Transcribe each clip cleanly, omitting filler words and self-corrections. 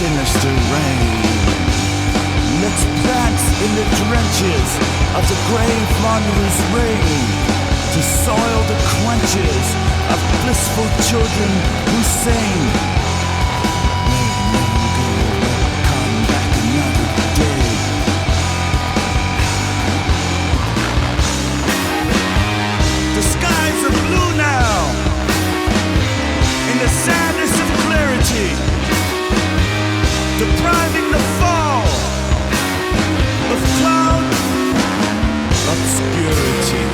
Sinister Rain. Let's plant in the trenches of the grave wanderer's rain, to soil the quenches of blissful children who sing. Let go, come back another day. The skies are blue now, in the sadness of clarity, depriving the fall of cloud obscurity.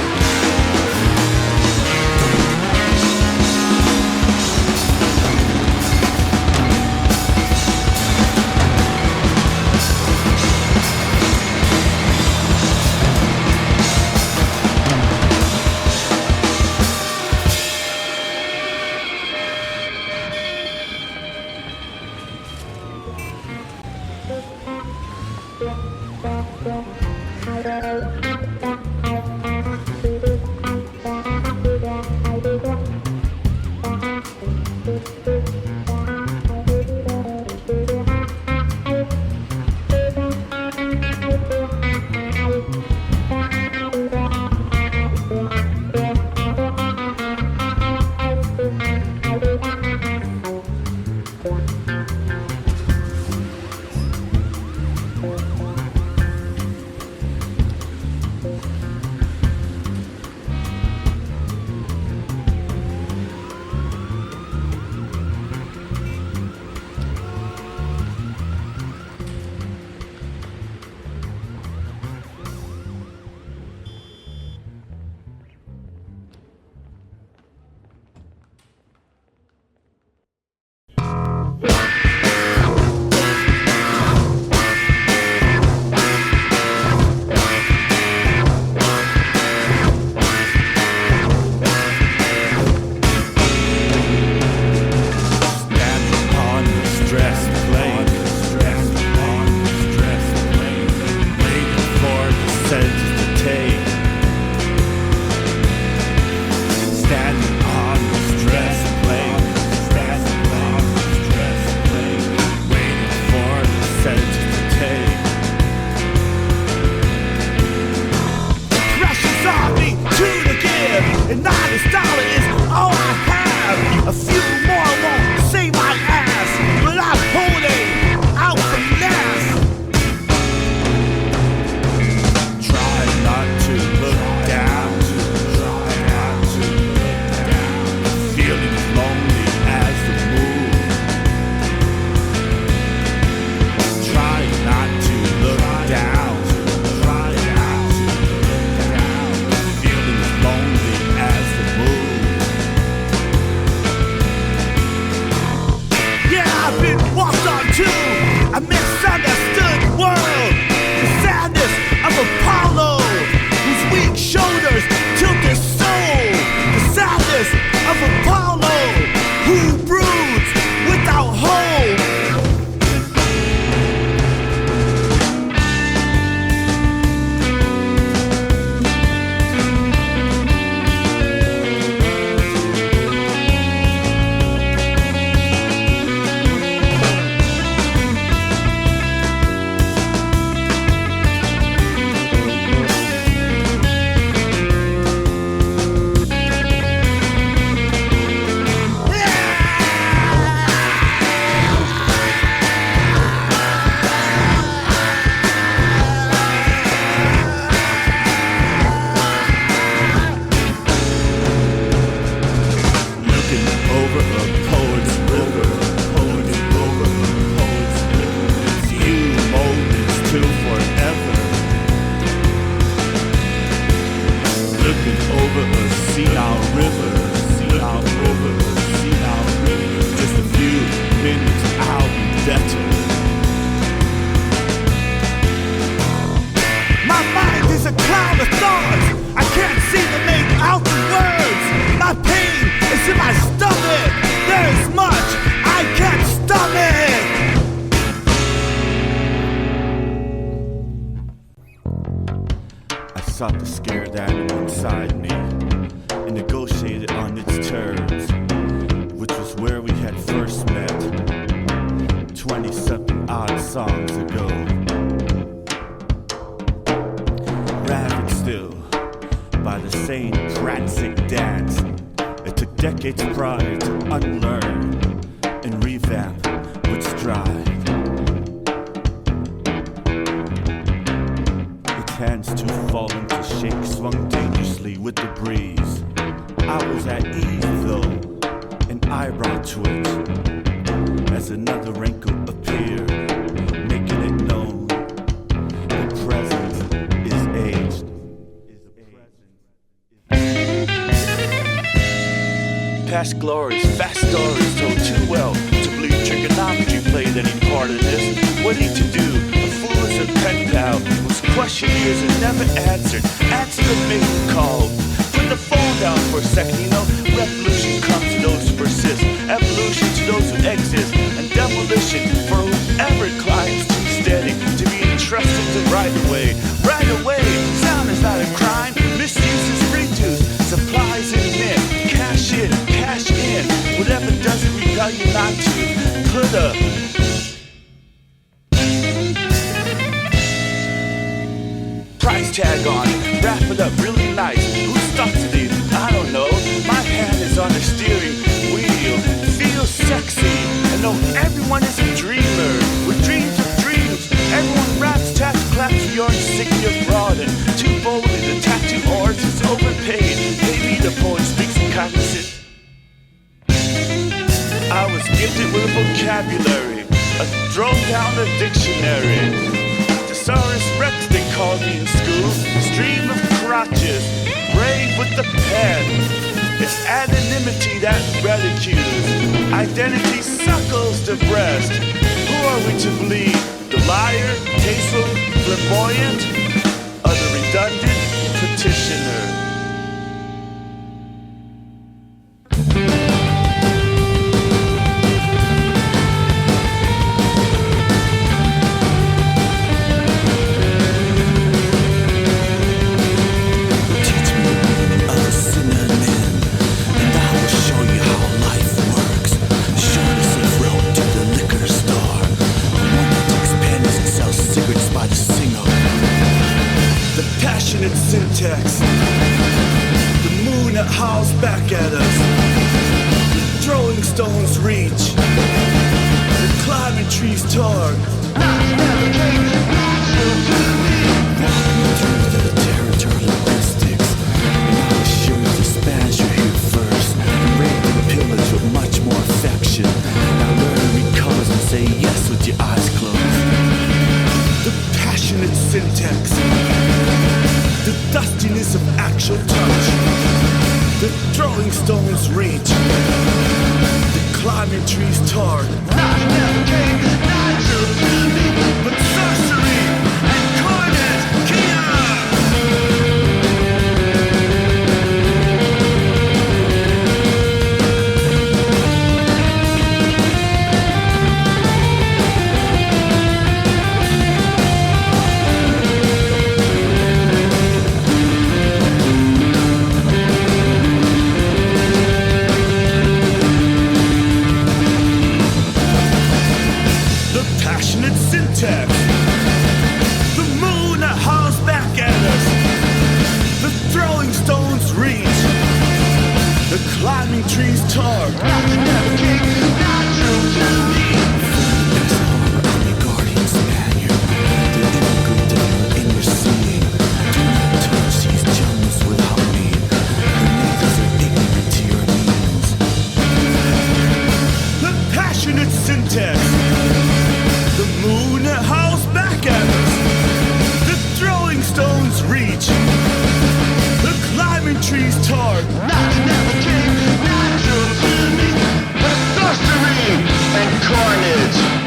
senile river, senile river, senile river. Just a few minutes, I'll be better. My mind is a cloud of thoughts. I can't seem to make out the words. My pain is in my stomach. There is much I can't stomach. I sought to scare that inside me and negotiated on its terms, which was where we had first met 20-something odd songs ago. Ravaged still by the same prancing dance. It took decades prior to unlearn and revamp with stride. Its hands too fallen to shake swung dangerously with the breeze. I was at ease though, an eyebrow twitch as another wrinkle appeared, making it known the present is aged. Past glories, fast stories told too well to believe trigonometry played any part in this. What he to do? A fool as a pen pal whose question years and never answered. Answer the maiden call. Put the phone down for a second, you know. Revolution comes to those who persist. Evolution to those who exist. And demolition for whoever climbs too steady to be entrusted to right away. Right away, sound is not a crime. Misuse is reduced. Supplies in mint. Cash in. Whatever doesn't repel you not to put a price tag on it. Wrap it up really nice. Who's stuck to these? I don't know. My hand is on the steering wheel. Feels sexy. And though everyone is a dreamer with dreams of dreams, everyone raps, taps, claps for your insignia broadened. Too boldly, the tattoo artist is overpaid. Maybe the poet speaks in cognizant. I was gifted with a vocabulary, a throw down the dictionary. Thesaurus Rex, they called me in school. Stream of crotches, brave with the pen. It's anonymity that ridicules. Identity suckles the breast. Who are we to believe? The liar, tasteful, flamboyant, or the redundant petitioner? Syntax. The moon that howls back at us. The throwing stones reach. The climbing trees tug. Walking through the territory linguistics. And I assure you the Spanish are here first. Rape and pillage with much more affection. Now learn to read colors and say yes with your eyes closed. The passionate syntax. The dustiness of actual touch. The throwing stones reach. The climbing trees tug. But sorcery and carnage, Kia! Syntax. The moon that howls back at us. The throwing stones reach. The climbing trees tug. I'm your guardian Spaniard. The immigrant in your seeing. Do not touch these gems without me. The natives are ignorant to your means. The passionate syntax. The moon that howls back at us. The throwing stones reach. The climbing trees guitar. Not never came natural to me, but sorcery and carnage.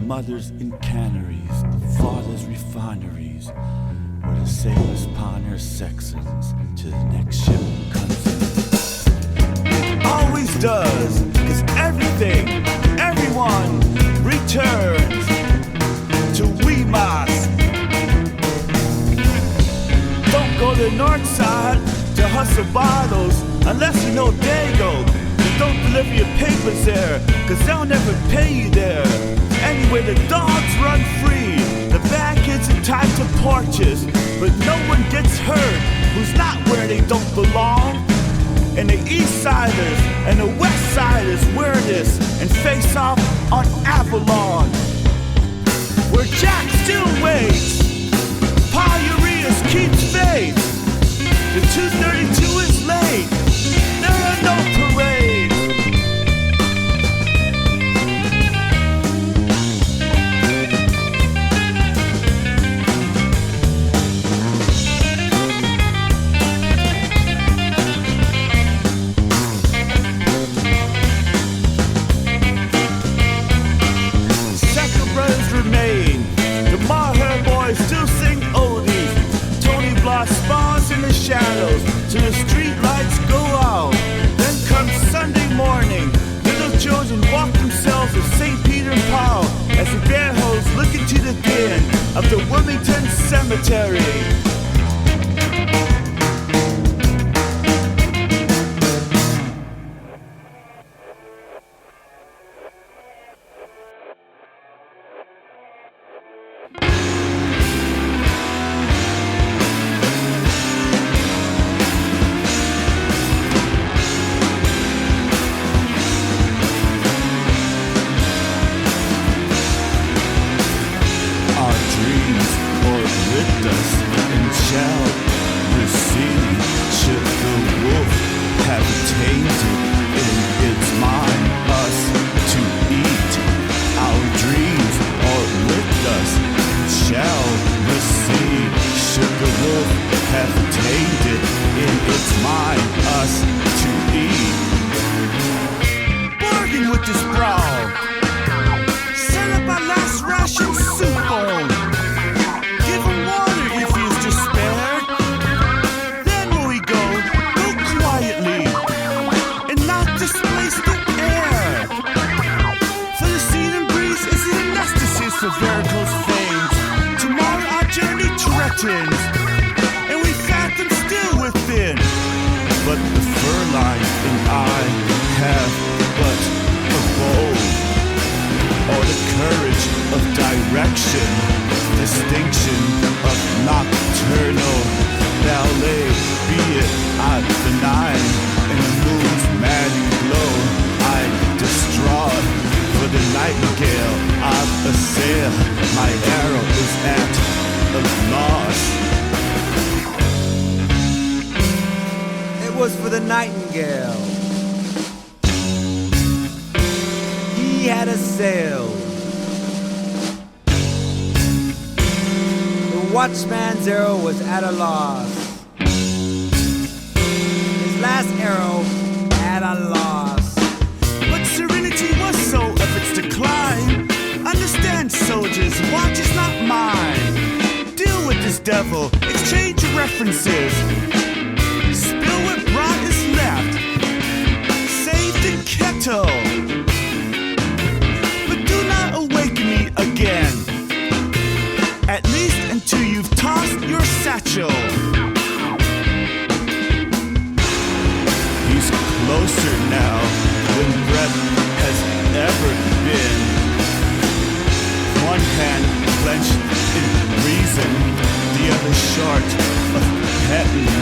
Mothers in canneries, the fathers refineries, where the sailors pawn their sexons till the next ship comes in. It always does, 'cause everyone returns to Weemas. Don't go to the north side to hustle bottles unless you know Dago. Don't deliver your papers there, 'cause they'll never pay you there. Anyway, the dogs run free, the bad kids are tied to porches, but no one gets hurt who's not where they don't belong. And the east siders and the west siders wear this and face off on Avalon, where Jack still waits. Pa Urias keeps faith. The 232 is late. There are no parades. Second brothers remain. The Maher boys still sing oldies. Tony Bloss spawns in the shadows till the street lights go out. Then comes Sunday morning. Little children walk themselves with St. Peter and Paul as the bear hoes look into the den of the Wilmington Cemetery. And we got them still within. But the fur line and I have but a bow, or the courage of direction, distinction of nocturnal ballet, be it at the 9 and the moon's maddening glow. I distraught for the nightingale I've assailed. My arrow is at a loss. It was for the nightingale. He had a sail. The watchman's arrow was at a loss. His last arrow at a loss. But serenity was so of its decline. Understand, soldiers, watch is not mine. Deal with this devil, exchange references. Spill what broth is left. Save the kettle. But do not awaken me again. At least until you've tossed your satchel. He's closer now than breath has ever been. One hand clenched in reason, the other short of petting.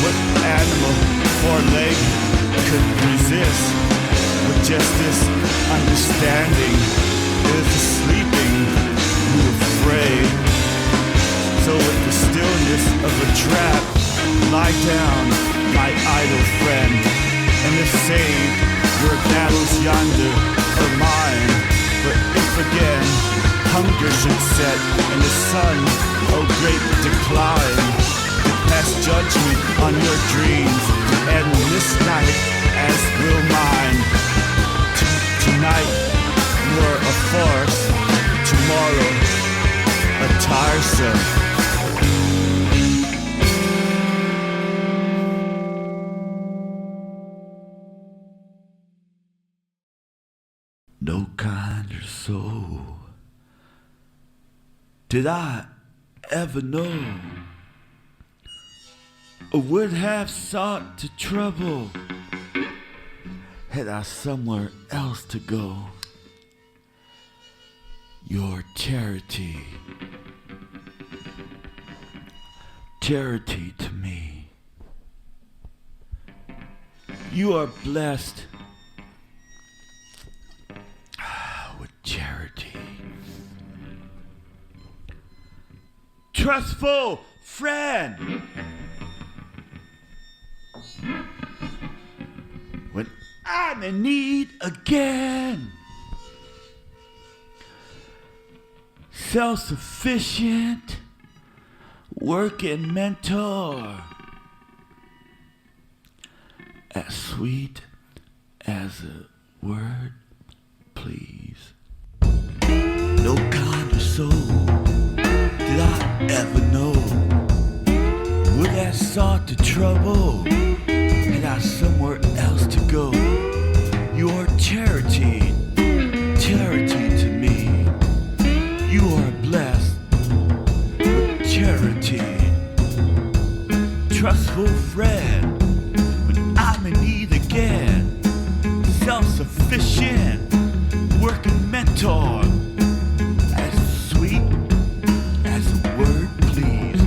What animal four-leg could resist with just this understanding? Is the sleeping who afraid? So with the stillness of a trap, lie down, my idle friend, and if saved, your battles yonder are mine. But if again hunger should set and the sun, oh great decline, to pass judgment on your dreams, to end this night as will mine. Tonight you're a farce, tomorrow a tiresome. No kinder soul did I ever know, or would have sought to trouble, had I somewhere else to go. Your charity, charity to me. You are blessed with charity. Trustful friend, when I'm in need again. Self-sufficient, working mentor, as sweet as a word, please. No kinder soul did I ever know, would have sought to trouble, had I somewhere else to go. Your charity, charity to me. You are blessed with charity. Trustful friend, when I'm in need again. Self-sufficient, working mentor, as sweet as a word, please.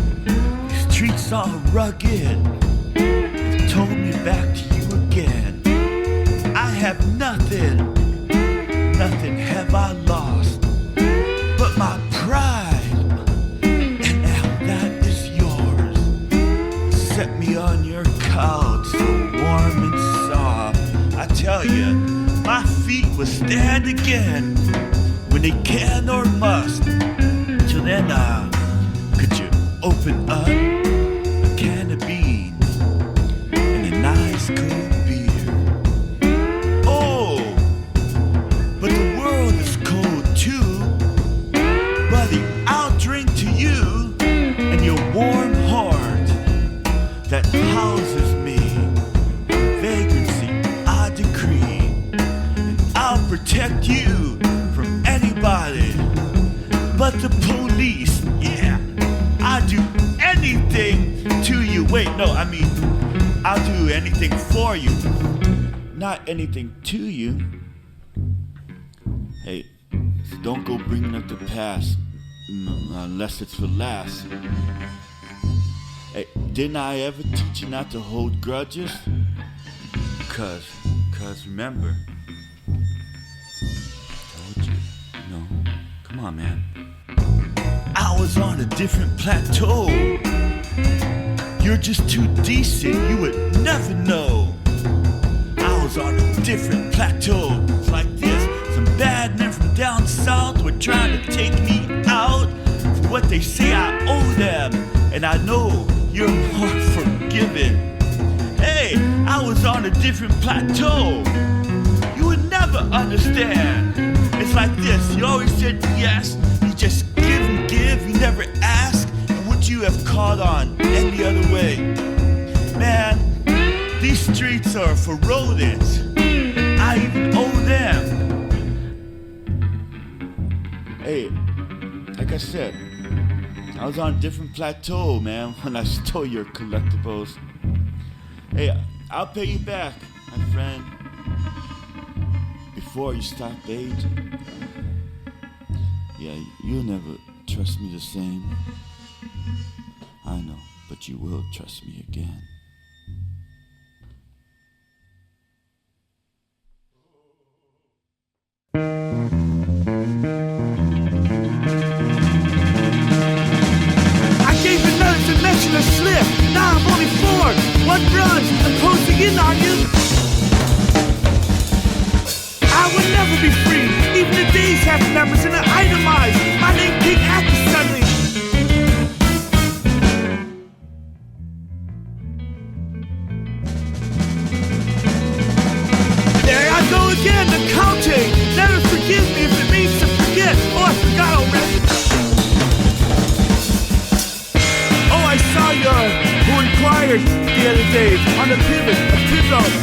These streets are rugged, they told me back to you again. I have nothing, nothing have I lost, but my pride, and now that is yours. Set me on your couch, so warm and soft. I tell you, my feet will stand again when they can or must. Till then, could you open up a can of beans and a nice cool beer? Oh, but the world is cold too. Buddy, I'll drink to you and your warm heart that houses me. Vagrancy I decree, and I'll protect you from anybody but the police. Yeah, I'll do anything to you. Wait, no, I mean, I'll do anything for you, not anything to you. Hey, don't go bringing up the past unless it's for last. Hey, didn't I ever teach you not to hold grudges? Cause remember, I told you, come on, man. I was on a different plateau. You're just too decent, you would never know. I was on a different plateau. It's like this. Some bad men from down south were trying to take me out for what they say I owe them. And I know you're more forgiving. Hey, I was on a different plateau. You would never understand. It's like this. You always said yes. You just give and give. You never ask. And would you have caught on any other way? Man, these streets are for rodents. I even owe them. Hey, like I said, I was on a different plateau, man, when I stole your collectibles. Hey, I'll pay you back, my friend, before you stop aging. Yeah, you'll never trust me the same. I know, but you will trust me again. A slip. Now I'm only 4. One runs. I'm closing in on you. I would never be free. Even the days have numbers and are itemized. My name King Actor suddenly. There I go again, the counting. Never forgive me if it means to forget. Oh, I forgot already. I saw who inquired the other day on the pivot, a pivot.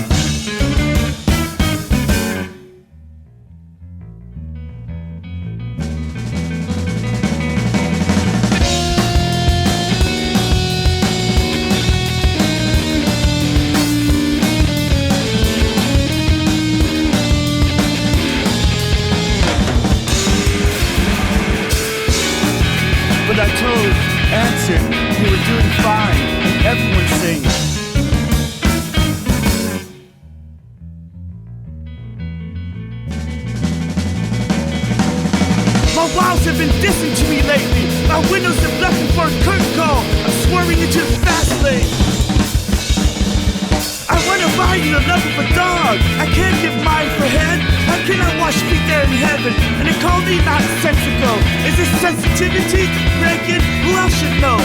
But I answered, you were doing fine, and everyone sings. My walls have been dissing to me lately. My windows have left me for a curtain call. I'm swerving into the fast lane. I wanna ride in the love of a dog. I can't give mine for head. How can I wash feet there in heaven? And they call me nonsensical. Is this sensitivity? Reagan? Who else should know?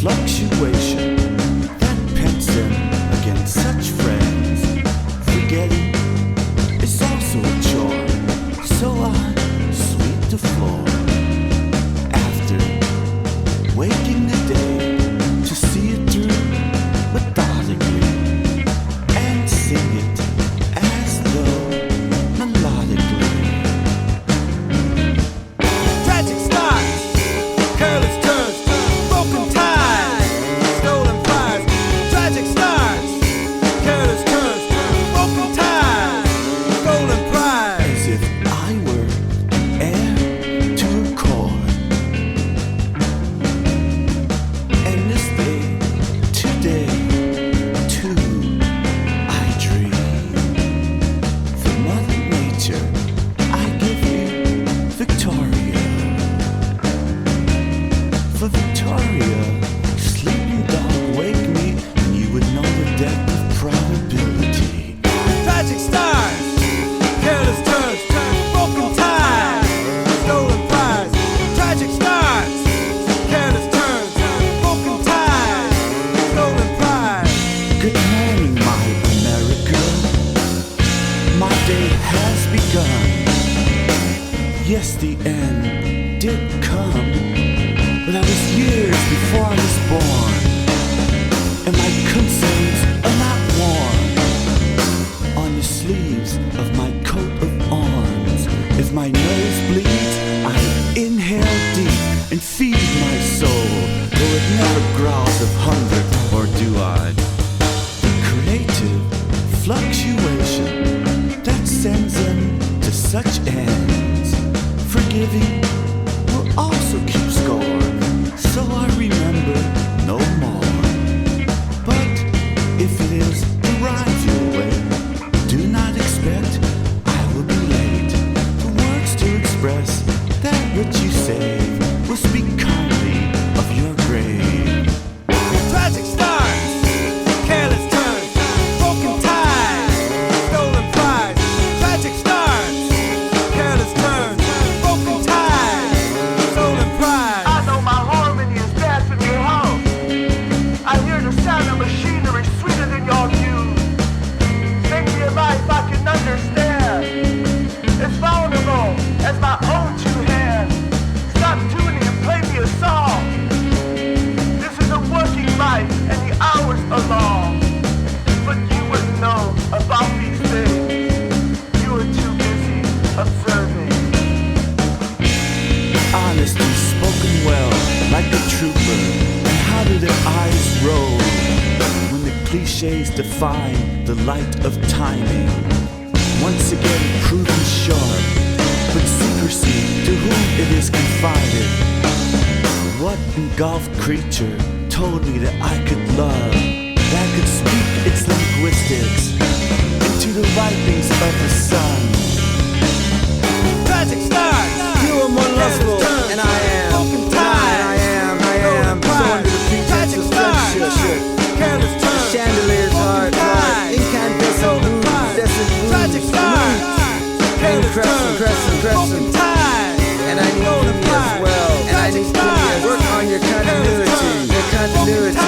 Fluctuation that pents him against such friends. Forgetting is also a chore, so I sweep the floor. After waking the day to see it through methodically and sing it as though melodically. Tragic starts, careless turns, broken ties. Yes, the end did come, but that was years before I was born, and my concerns are not worn on the sleeves of my coat of arms. If my nose bleeds, I inhale deep and feed my soul, though it never growls of hunger, or do I? The creative fluctuation that sends them to such ends. Forgiving will also keep score, so I remember no more. But if it is arrive your way, do not expect I will be late. The words to express that which you say will speak kindly of your grave. Tragic starts, careless turns, broken ties, stolen prize. Tragic starts, careless turns, broken ties, cliches define the light of timing. Once again proven sharp, but secrecy to whom it is confided. What engulfed creature told me that I could love, that I could speak its linguistics into the lightnings of the sun? Tragic stars. You are more lustful, and I am. Broken ties. I am. So under the pretense of friendship. Careless turns. Chandeliers, hard, incandescent moves, desert moves. Tragic stars. And crescent. Broken ties. And I need you as well. And I need you to work on your continuity. Your continuity.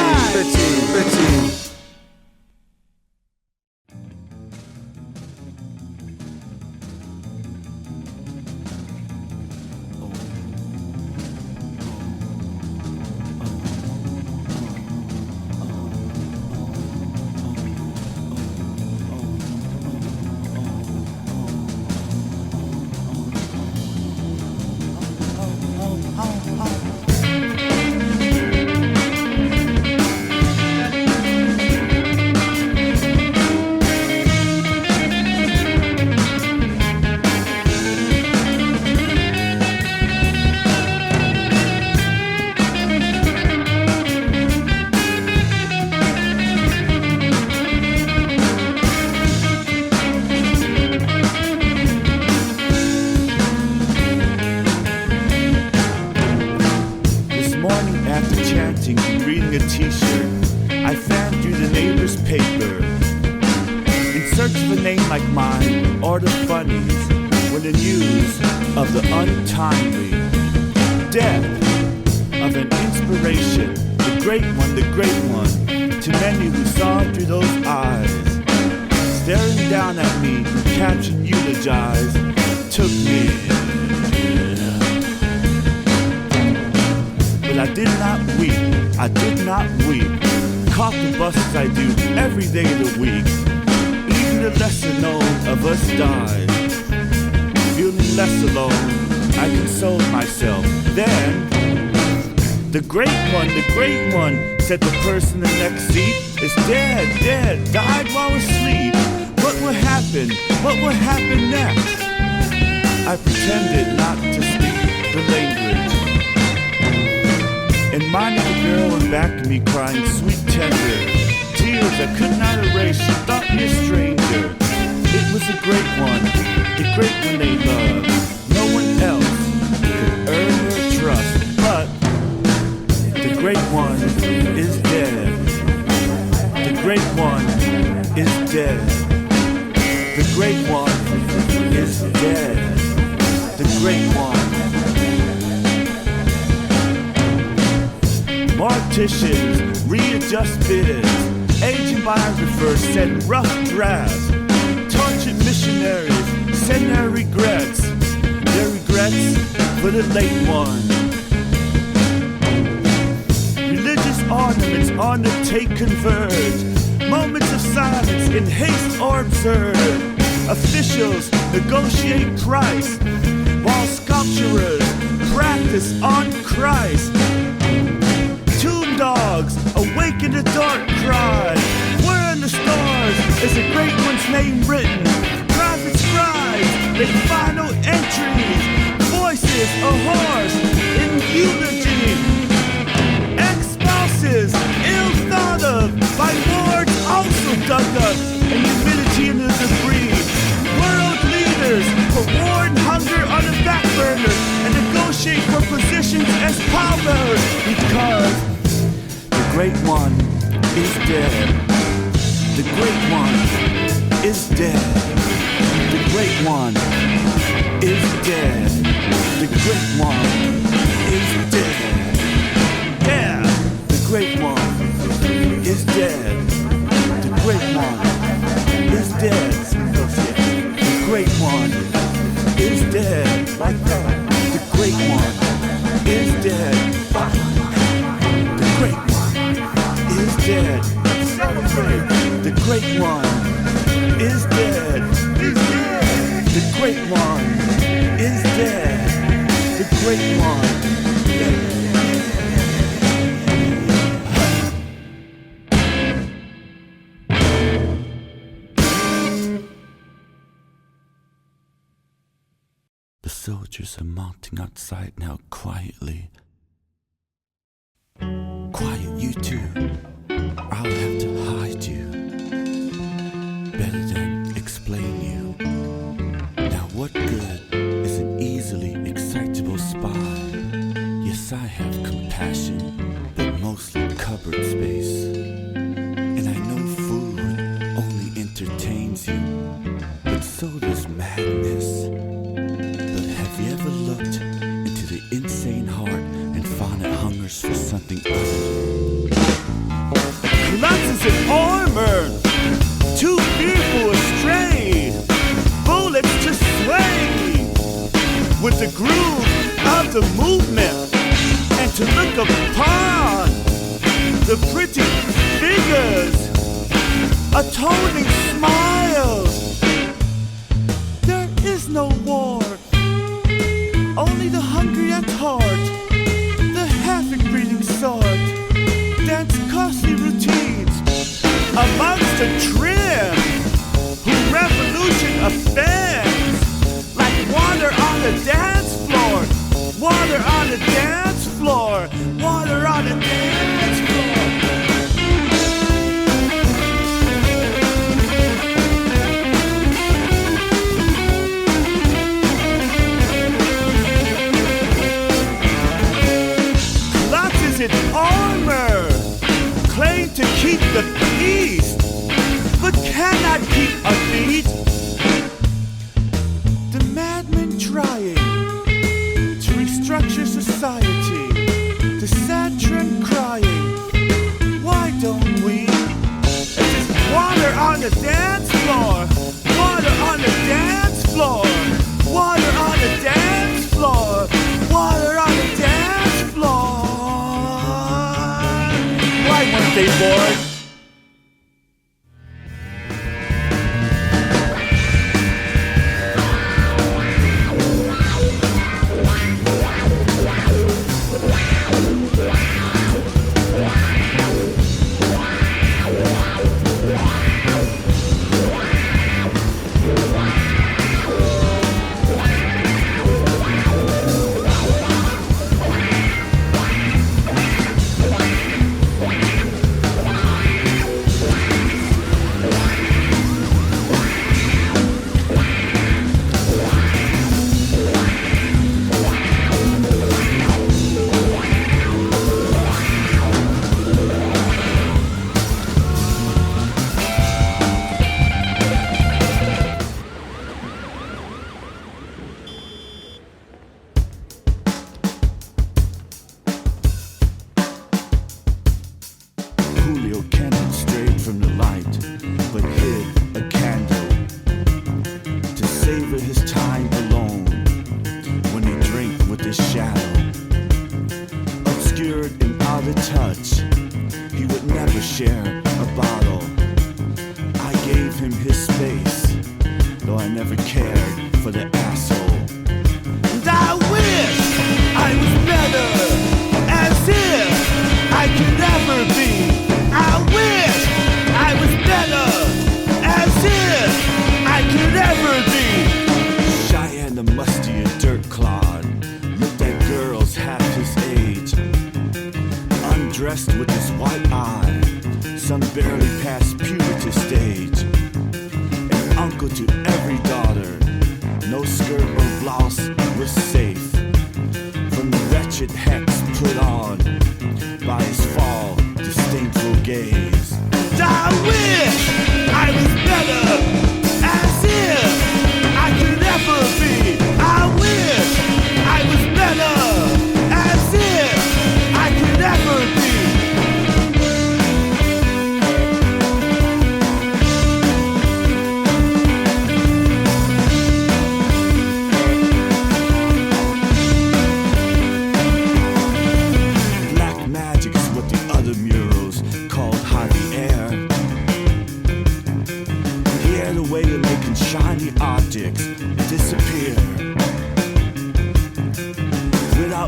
Said the person in the next seat is dead, died while asleep. What will happen? What will happen next? I pretended not to speak the language. And minded the girl in back of me crying sweet tender tears I could not erase. She thought me a stranger. It was a great one, the great one they loved. No one else could earn her trust, but the great one is dead. The great one is dead. The great one is dead. The great one. Morticians readjust bids. Aging biographers send rough drafts. Tortured missionaries send their regrets. Their regrets for the late one. Ornaments on the take converge. Moments of silence in haste or absurd. Officials negotiate price while sculpturers practice on Christ. Tomb dogs awake in the dark cry. Where in the stars is a great one's name written? Private scribes make final entries. Voices a horse in eulogy. Ill thought of by wards also dug up and humidity in the debris. World leaders for war and hunger on the back burner and negotiate for positions as power because the great one is dead. The great one is dead. The great one is dead. The great one is dead. Yeah. The great one is dead. The great one is dead. The great one is dead. Like that. The great one is dead. The great one is dead. Celebrate. The great one is dead. The great one is dead. The great soldiers are marching outside now quietly. Quiet, you too. I'll have to hide you. Better than explain you. Now what good is an easily excitable spy? Yes, I have compassion, but mostly cupboard space. And I know food only entertains you, but so does madness. But have you ever looked into the insane heart and found it hungers for something other? Colossus in armor, too fearful astray, bullets to sway with the groove of the movement, and to look upon the pretty figures, atoning smiles. There is no war, only the hungry at heart, the havoc-breeding sword, dance costly routines amongst the trim, who revolution offends like water on the dance floor, water on the dance floor, water on the dance floor. In armor, claim to keep the peace, but cannot keep a beat. The madman trying to restructure society, the Saccharine crying, why don't we? It's just water on the dance floor, water on the dance floor, water on the dance floor, water on the dance floor. Why weren't they bored?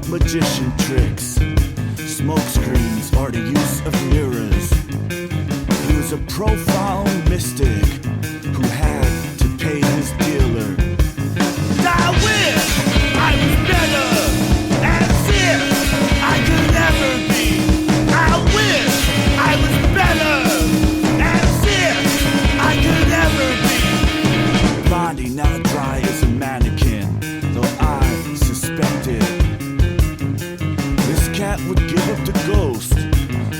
Magician tricks, smoke screens, or the use of mirrors. He was a profound mystic who had to pay his dealer. I wish cooked a ghost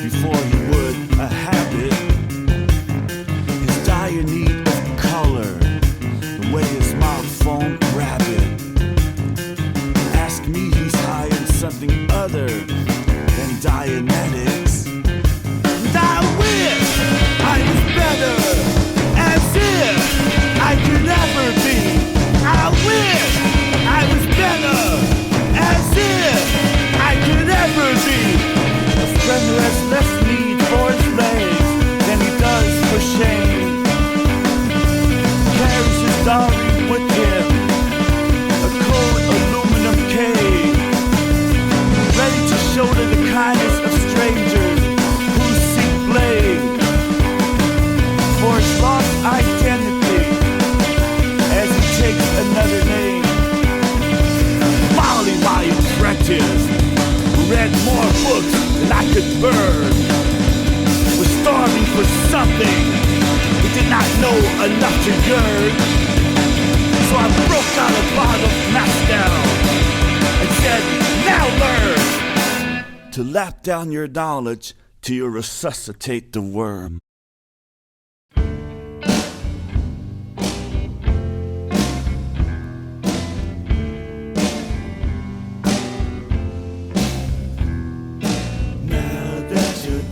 before he would a habit. His dire need of color, the way his mouth foamed rabid. Ask me, he's high in something other than Dianetics. And I wish I was better, as if I could ever be. I wish I was better, as if I could ever be. A friend who has less need for his legs than he does for shame. Carries his darling with him, a cold aluminum cage, ready to shoulder the kindness of strangers who seek blame for his lost identity as he takes another name. Molly, my apprentice, who read more books than I could burn, was starving for something he did not know enough to yearn. So I broke out a bottle of Moscow and said, now learn to lap down your knowledge till you resuscitate the worm.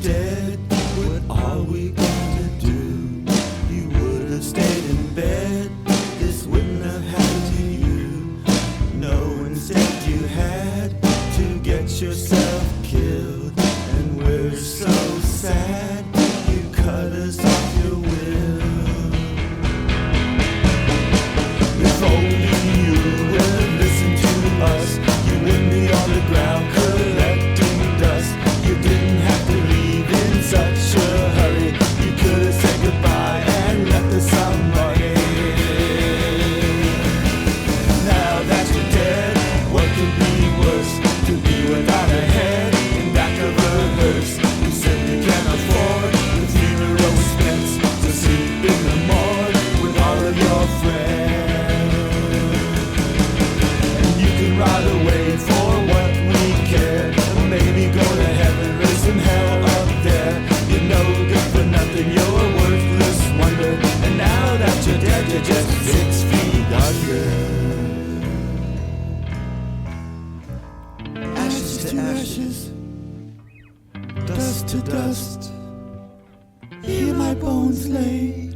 Dead, what are we gonna do? You would have stayed in bed, this wouldn't have happened to you. No, instead you had to get yourself killed. And we're so sad, you cut us off your will. If only you would listen to us, you wouldn't be on the ground collecting dust. You didn't have to leave in such a hurry. You could have said goodbye and left us some money. Now that you're dead, what could be worse? To be without a head in back of a hearse. You simply can't afford the funeral expense to sleep in the morgue with all of your friends. And you can ride away for what we care, and maybe go to heaven or some hell up there. You're no good for nothing, you're a worthless wonder. And now that you're dead, you're just 6 feet under. Ashes to ashes, dust to dust. Here my bones lay.